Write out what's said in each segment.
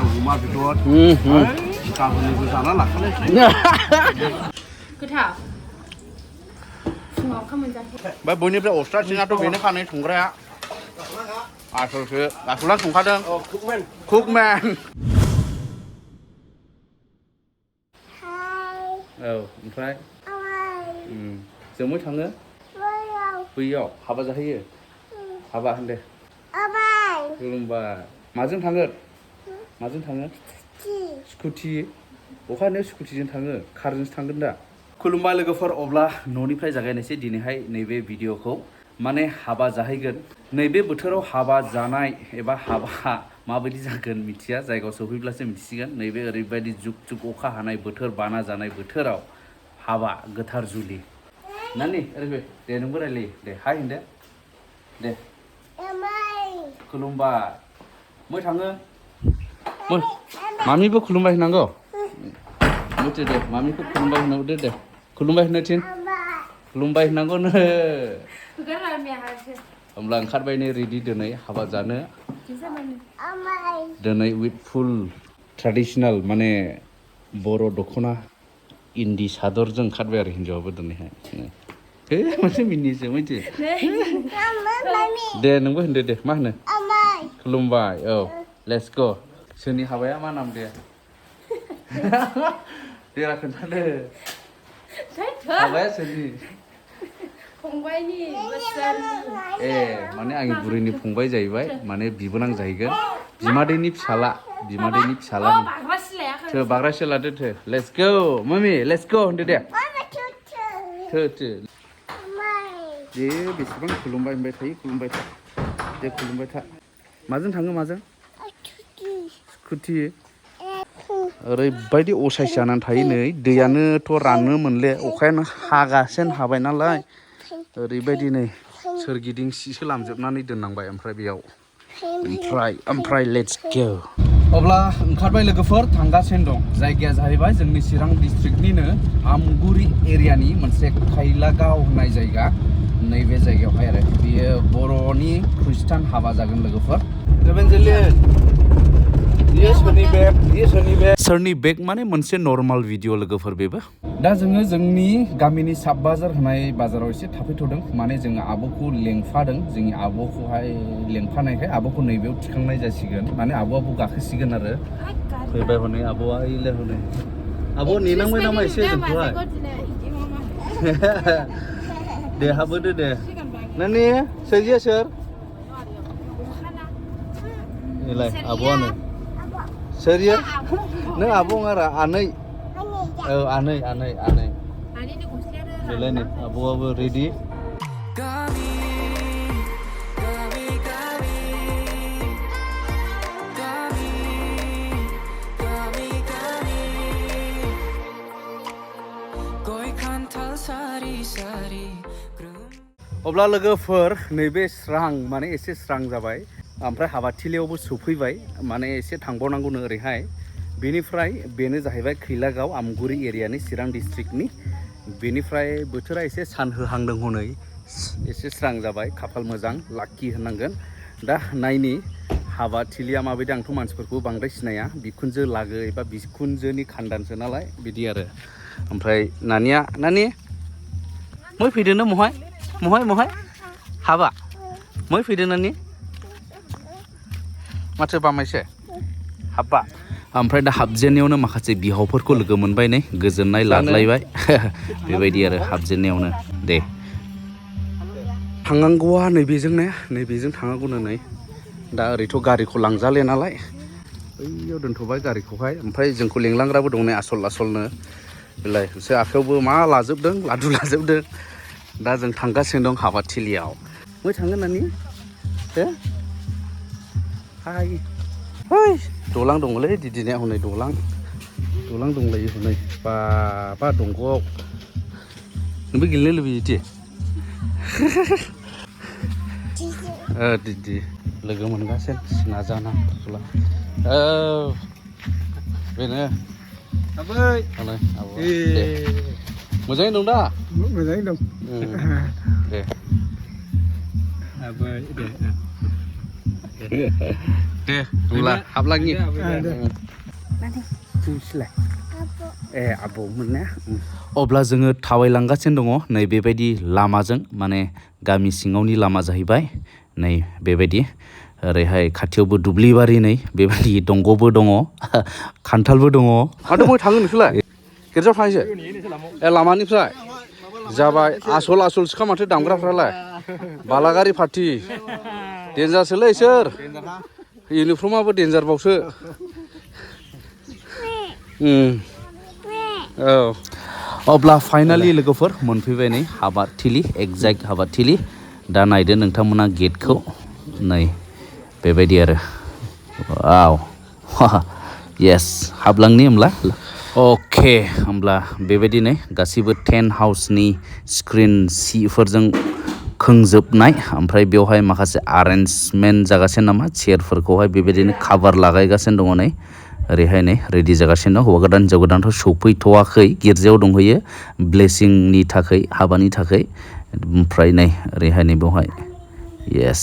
अमा बेदर गाबोननिबो जाना लाखानोसै गोथाव फुङाव ओंखाम मोनजायाखै ओमफ्राय बयनिफ्राय अस्ट्रासिनाथ' बेनो खानै संग्राया आसोलना संखादों कुकमेन औ ओमफ्राय जों बहाय थाङो बैयाव हाबा जाहैयो हाबा होनदे खुलुमबाय माजों थांगोन माजों थाङो स्कुटि अखानो स्कुटिजों थाङो कारजोंसो थांगोन दा खुलुमबाय लोगोफोर अब्ला न'निफ्राय जागायनोसै दिनैहाय नैबे भिडिअखौ माने हाबा जाहैगोन नैबे बोथोराव हाबा जानाय एबा हाबा माबायदि जागोन मिथिया जायगायाव सौफैब्लासो मिथिसिगोन नैबे ओरैबायदि जुग जुग अखा हानाय बोथोर बाना जानाय बोथोराव हाबा गोथार जुलि नानि ओरैबाय दे नोंबो रायलायो दे हाय होनदो दे खुलुमबाय मै थाङो मामिबो खुलुमबाय होनांगौ मिथि दे मामिखौ खुलुमबाय होनांगौ दे खुलुमबाय होनो थिन खुलुमबाय होनांगौनो होमब्ला ओंखारबाय नै रेडि दिनै हाबा जानो दिनै उइथ फुल ट्रेडिसनेल माने बर' दख'ना इन्दि सादरजों ओंखारबाय आरो हिन्जावाबो दिनैहाय मोनसे मिनिसो मिथि दे नोंबो होनदो दे मा होनो खुलुमबाय औ लेट्स गो सोरनि हाबाया मा नाम दे देरा खोन्थादो हाबाया सोरनि फंबायनि बोसोरनि ए माने आंनि बुरैनि फंबाय जाहैबाय माने बिबोनां जाहैगोन बिमादैनि फिसाला थो बाग्रा सिलादो थो let's go mummy let's go होनदो दे थो दे बेसेबां खुलुमबाय होनबाय थायो खुलुमबाय था दे खुलुमबाय था माजों थाङो माजों स्कुटि ओरैबायदि असाइस जानानै थायो नै दैयानोथ' राननो मोनले अखायानो हागासेनो हाबाय नालाय ओरैबायदि नै सोरगिदिं सिसो लामजोबनानै दोननांबाय ओमफ्राय बेयाव ओमफ्राय लेट्स गो अब्ला ओंखारबाय लोगोफोर थांगासिनो दं जायगाया जाहैबाय जोंनि चिरां डिस्ट्रिक्टनिनो आमगुरि एरियानि मोनसे खायलागाव होननाय जायगा नैबे जायगायावहाय आरो बेयो बर'नि खृष्टान हाबा जागोन लोगोफोर सोरनि बेग माने मोनसे नर्माल भिडिअ लोगोफोर बेबो दा जोङो जोंनि गामिनि साब बाजार होनाय बाजाराव एसे थाफैथ'दों माने जोङो आब'खौ लेंफादों जोंनि आब'खौहाय लेंफानायखाय आब'खौ नैबेयाव थिखांनाय जासिगोन माने आब'आबो गाखोसिगोन आरो फैबाय हनै आब'आ ओइले हनै आब' नेनांबाय नामा एसे जोंखौहाय दे हाबोदो दे नानि सोरजिया सोर नैलाय आब'आनो सोरियो नों आब' आरो आनै औ आनै देलाय नै आब'आबो रेडि अब्ला लोगोफोर नैबे स्रां माने एसे स्रां जाबाय ओमफ्राय हाबाथिलियावबो सफैबाय माने एसे थांबावनांगौनो ओरैहाय बेनिफ्राय बेनो जाहैबाय खैलागाव आमगुरि एरियानि चिरां डिस्ट्रिक्टनि बेनिफ्राय बोथोरा एसे सानहोहांदों हनै एसे स्रां जाबाय खाफाल मोजां लाक्कि होननांगोन दा नायनि हाबाथिलिया माबायदि आंथ' मानसिफोरखौ बांद्राय सिनाया बिखुनजो लागो एबा बिखुनजोनि खानदानसो नालाय बिदि आरो ओमफ्राय नानि मै फैदोनो महाय हाबा मै फैदो नानि माथो बामायसे हाबा ओमफ्राय दा हाबजेननायावनो माखासे बिहावफोरखौ लोगो मोनबाय नै गोजोननाय लालायबाय बेबायदि आरो हाबजेननायावनो दे थांनांगौआ नैबेजों थांनांगौनो नै दा ओरैथ' गारिखौ लांजाले नालाय बैयाव दोनथ'बाय गारिखौहाय ओमफ्राय जोंखौ लेंलांग्राबो दं नै आसलनो बेलाय बिसोर आखायावबो मा लाजोबदों लादु लाजोबदों दा जों थांगासिनो दं हाबाथिलियाव मै थांगोन नानि दे हाय दलां दङलै दिदिनिया हनै दलां दंलायो हनै बा दंग'आव नोंबो गेलेनो लुबैयो दे दिदि लोगो मोनगासिनो नाजाना औ बेनो मोजाङै दं दा मोजाङै दं दे दे होमब्ला हाबलांनि ए आबौमोन ना अब्ला जोङो थाबायलांगासिनो दङ नै बेबायदि लामाजों माने गामि सिङावनि लामा जाहैबाय नै बेबायदि ओरैहाय खाथियावबो दुब्लिबारि नै बेबायदि दंग'बो दङ खान्थालबो दङ माथो बबे थाङो नोंसोरलाय गिर्जायाव थांसै ए लामानिफ्राय जाबाय आसल सिखा माथो दामग्राफ्रालाय बालागारि पार्टि डेन्जारसोलै इसोर इउनिफर्माबो डेन्जारबावसो औ अब्ला फाइनालि लोगोफोर मोनफैबाय नै हाबाथिलि एक्जेक्ट हाबाथिलि दा नायदो नोंथांमोना गेटखौ नै बेबायदि आरो वाव येस हाबलांनि होमब्ला अके होमब्ला बेबायदिनो गासिबो टेन्ट हाउसनि स्क्रिन सिफोरजों खोंजोबनाय ओमफ्राय बेवहाय माखासे आरेन्जमेन्ट जागासिनो नामा चेयारफोरखौहाय बेबायदिनो काभार लागायगासिनो दङ नै ओरैहाय नै रेडि जागासिनो दं हौवा गोदान हिन्जाव गोदानथ' सौफैथ'वाखै गिर्जायाव दंहैयो ब्लेसिंनि थाखाय हाबानि थाखाय ओमफ्राय नै ओरैहाय नै बेवहाय येस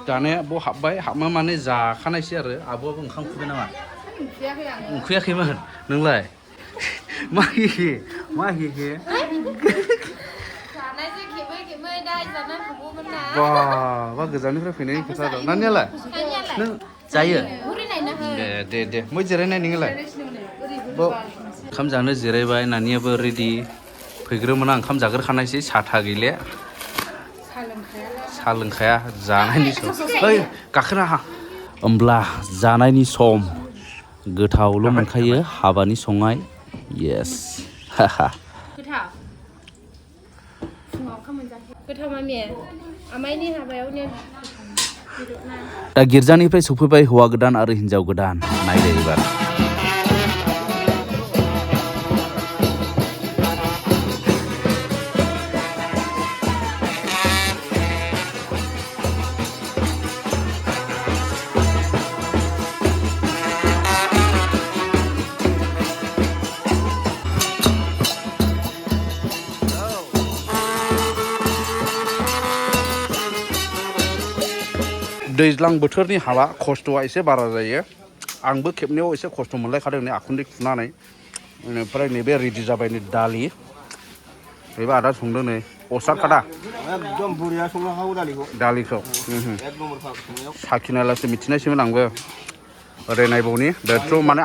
दानिया बाव हाबबाय हाबमा माने जाखानायसै आरो आब'आबो ओंखाम खुबाय नामा उखैयाखैमोन नोंलाय मा हे बा गोजाननिफ्राय फैनायनि खोथा दं नानियालाय नों जायो दे मै जिरायनाय नोङोलाय ओंखाम जानो जिरायबाय नानियाबो रेडि फैग्रोमोना ओंखाम जाग्रोखानायसै साथा गैले साहा लोंखाया जानायनि सम ओइ गाखोना हा होमब्ला जानायनि सम गोथावल' मोनखायो हाबानि संनाय येस गोथाव मामि आमाइनि हाबायावनो दा गिर्जानिफ्राय सफैबाय हौवा गोदान आरो हिन्जाव गोदान नायदो एबार दैज्लां बोथोरनि हाबा खस्थ'आ एसे बारा जायो आंबो खेबनायाव एसे खस्थ' मोनलायखादों नै आखुन्दै खुनानै बेनिफ्राय नैबे रेडि जाबाय नै दालि बेबो आदा संदों नै असार खादा एकदम बुरिया संनो हागौ दालिखौ साखिनायलासो मिथिनायसोमोन आंबो ओरै नायबावनि बेथ' माने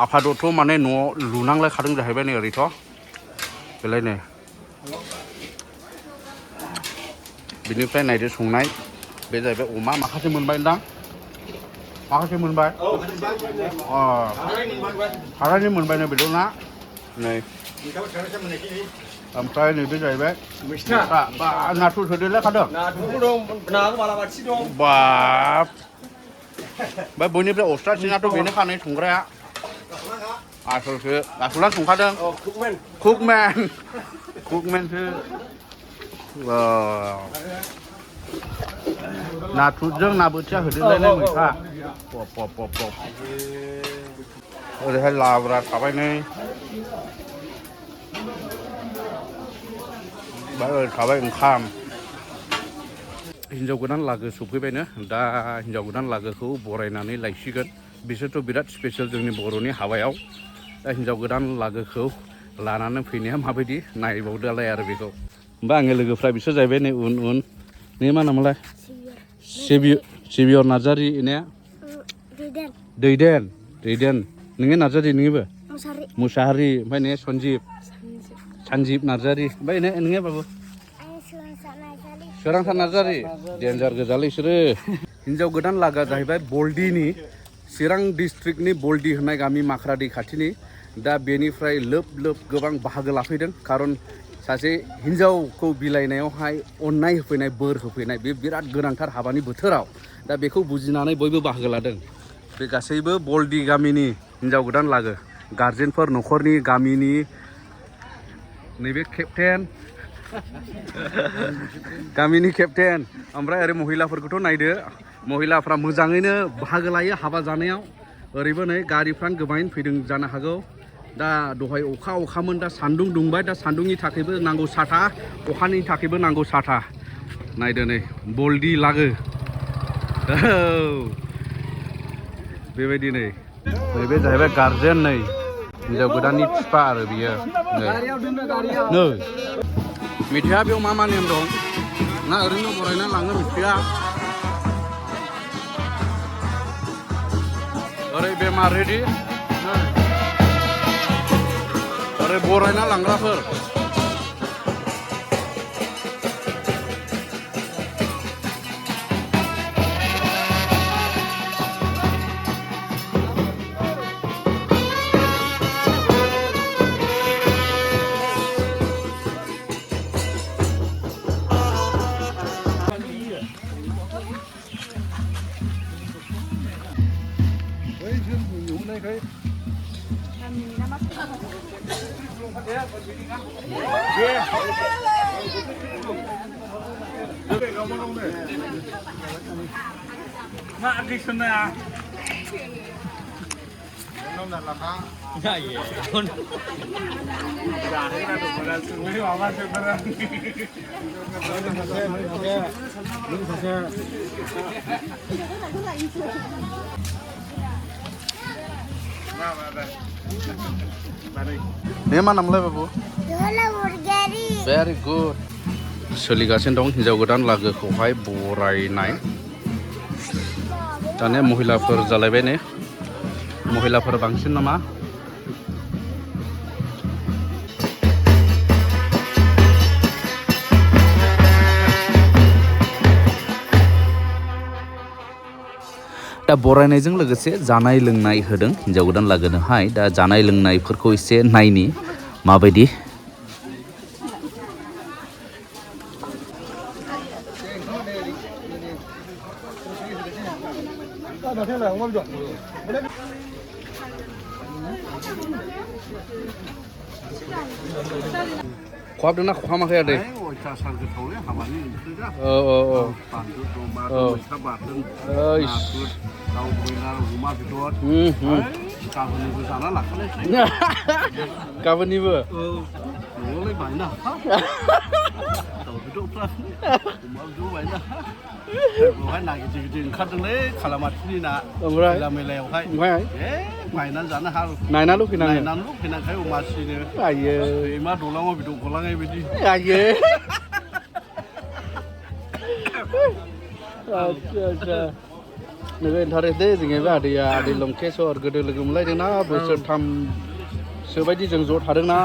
आफादथ' माने न'आव लुनांलायखादों जाहैबाय नै ओरैथ' बेलाय नै बिनिफ्राय नायदो संनाय बे जाहैबाय अमा माखासे मोनबाय नोंथां माखासे मोनबाय हारानि मोनबाय नै बेदरना नै ओमफ्राय नैबे जाहैबाय नाथुर सोदेरलाय खादों बाब ओमफ्राय बयनिफ्राय अस्ट्रासिनाथ' बेनो खानाय संग्राया आसलना संखादों कुकमेनसो नाथुरजों ना बोथिया होदेरलायनाय मैथा पप ओरैहाय लाब्रा थाबाय नै ओरै थाबाय ओंखाम हिन्जाव गोदान लागो सफैबायनो दा हिन्जाव गोदान लागोखौ बरायनानै लायसिगोन बिसोरथ' बिराद स्पेसियेल जोंनि बर'नि हाबायाव दा हिन्जाव गोदान लागोखौ लानानै फैनाया माबायदि नायबावदोलाय आरो बेखौ होमबा आंनि लोगोफ्रा बिसोर जाहैबाय नै उन नै मा नामलाय सिबियर नार्जारि ने दैदेन नोङो नार्जारि नोङोबो मुसाहारि ओमफ्राय ने सन्जिब नार्जारि ओमफ्राय नोङो बाबु सोरांसा नार्जारि डेन्जार गोजालै बिसोरो हिन्जाव गोदान लागा जाहैबाय बल्दिनि चिरां डिस्ट्रिक्टनि बल्दि होननाय गामि माख्रा दै खाथिनि दा बेनिफ्राय लोब गोबां बाहागो लाफैदों खारन सासे हिन्जावखौ बिलाइनायावहाय अननाय होफैनाय बोर होफैनाय बे बिराद गोनांथार हाबानि बोथोराव दा बेखौ बुजिनानै बयबो बाहागो लादों बे गासैबो बल्दि गामिनि हिन्जाव गोदान लागो गार्जेनफोर न'खरनि गामिनि नैबे केप्टेन गामिनि केप्टेन ओमफ्राय ओरै महिलाफोरखौथ' नायदो महिलाफ्रा मोजाङैनो बाहागो लायो हाबा जानायाव ओरैबो नै गारिफ्रानो गोबाङैनो फैदों जानो हागौ दा दहाय अखामोन दा सान्दुं दुंबाय दा सान्दुंनि थाखायबो नांगौ साथा अखानि थाखायबो नांगौ साथा नायदो नै बल्दि लागो बेबायदि नै बे जाहैबाय गार्जेन नै हिनजाव गोदाननि बिफा आरो बियो नै मिथिया बेयाव मा नेम दं ना ओरैनो बरायना लाङो मिथिया ओरै बेमार रेडि ओरै बरायना लांग्राफोर Ini mana namanya Babu? Very good. Soलिगासिनो दं हिनजाव गोदान लागोखौहाय बरायनाय दानिया महिलाफोर जालायबाय ने महिलाफोर बांसिन नामा दा बरायनायजों लोगोसे जानाय लोंनाय होदों हिनजाव गोदान लागोनोहाय दा जानाय लोंनायफोरखौ एसे नायनि माबायदि खहाबदोंना खहामाखै आदै गाबोननिबो बेवहाय ना गिदिर गिदिर ओंखारदोंलै खालामाथिनि ना मेलायावहाय नायनानै जानो हाल नायनाल' फैनांखाय अमासिनो आयो मा दलाङाव बिदौ गलाङै बिदि आयो आच्छा नोङो इन्टारेस्ट दे जोंनिबो आदैया आदै लंकेशर गोदो लोगो मोनलायदोंना बोसोरथामसो बायदि जों ज' थादोंना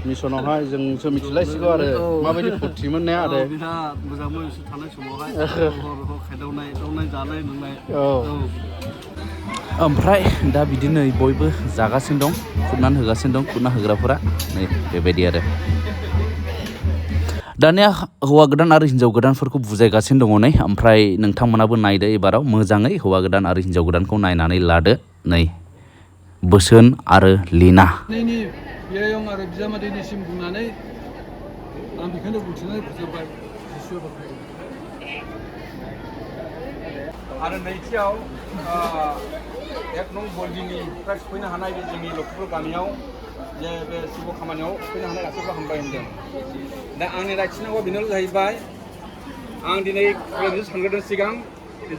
मिसनावहाय जोंसो मिथिलायसिगौ आरो माबायदि फुरथिमोन ने आदै बिराद मोजांमोन एसे थानाय समावहाय खायदावनाय जानाय लोंनाय ओमफ्राय दा बिदिनो बयबो जागासिनो दं खुरनानै होगासिनो दं खुरना होग्राफोरा नै बेबायदि आरो दानिया हौवा गोदान आरो हिनजाव गोदानफोरखौ बुजायगासिनो दङ नै ओमफ्राय नोंथांमोनाबो नायदो एबाराव मोजाङै हौवा गोदान आरो हिनजाव गोदानखौ नायनानै लादो नै बोसोन आरो लिना बियायं आरो बिजामादैनिसिम बुंनानै आं बेखौनो बुंथिनानै फोजोबबाय आरो नैथियाव एक नं बलदिनिफ्राय सफैनो हानाय बे जोंनि लखिपुर गामियाव जे बे शुभ खामानियाव सफैनो हानाय गासैबो हामबाय होनदों दा आंनि रायथिनांगौआ बेनो जाहैबाय आं दिनै खालामनो सानग्रोदों सिगां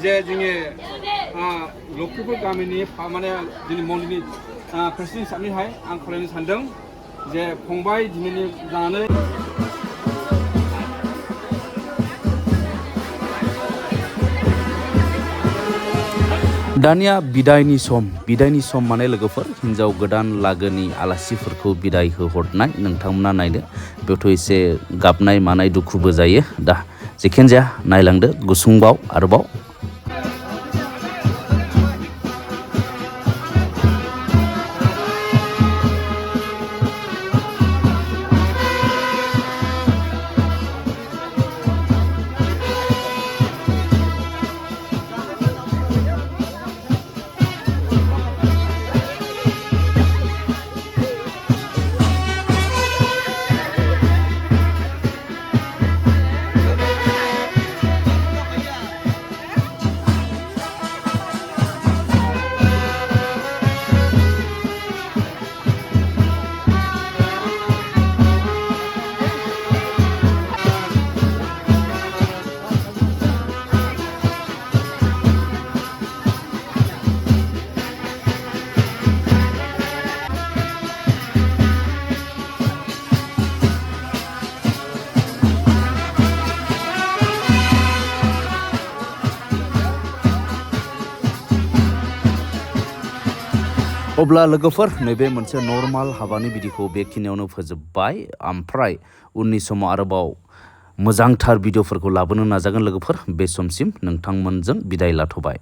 जे जोंनि लखिपुर गामिनि माने दिनै मन्दिरनि प्रेसिडेन्ट हिसाबैहाय आं खालामनो सानदों जे फंबाय दिनैनि जानानै दानिया बिदायनि सम माने लोगोफोर हिनजाव गोदान लागोनि आलासिफोरखौ बिदाय होहरनाय नोंथांमोना नायदो बेयावथ' एसे गाबनाय मानाय दुखुबो जायो दा जेखियानो जाया नायलांदो गुसुंबाव आरोबाव अब्ला लोगोफोर नैबे मोनसे नर्माल हाबानि बिदिखौ बेखिनियावनो फोजोबबाय ओमफ्राय उननि समाव आरोबाव मोजांथार भिडिअफोरखौ लाबोनो नाजागोन लोगोफोर बे समसिम नोंथांमोनजों बिदाय लाथ'बाय।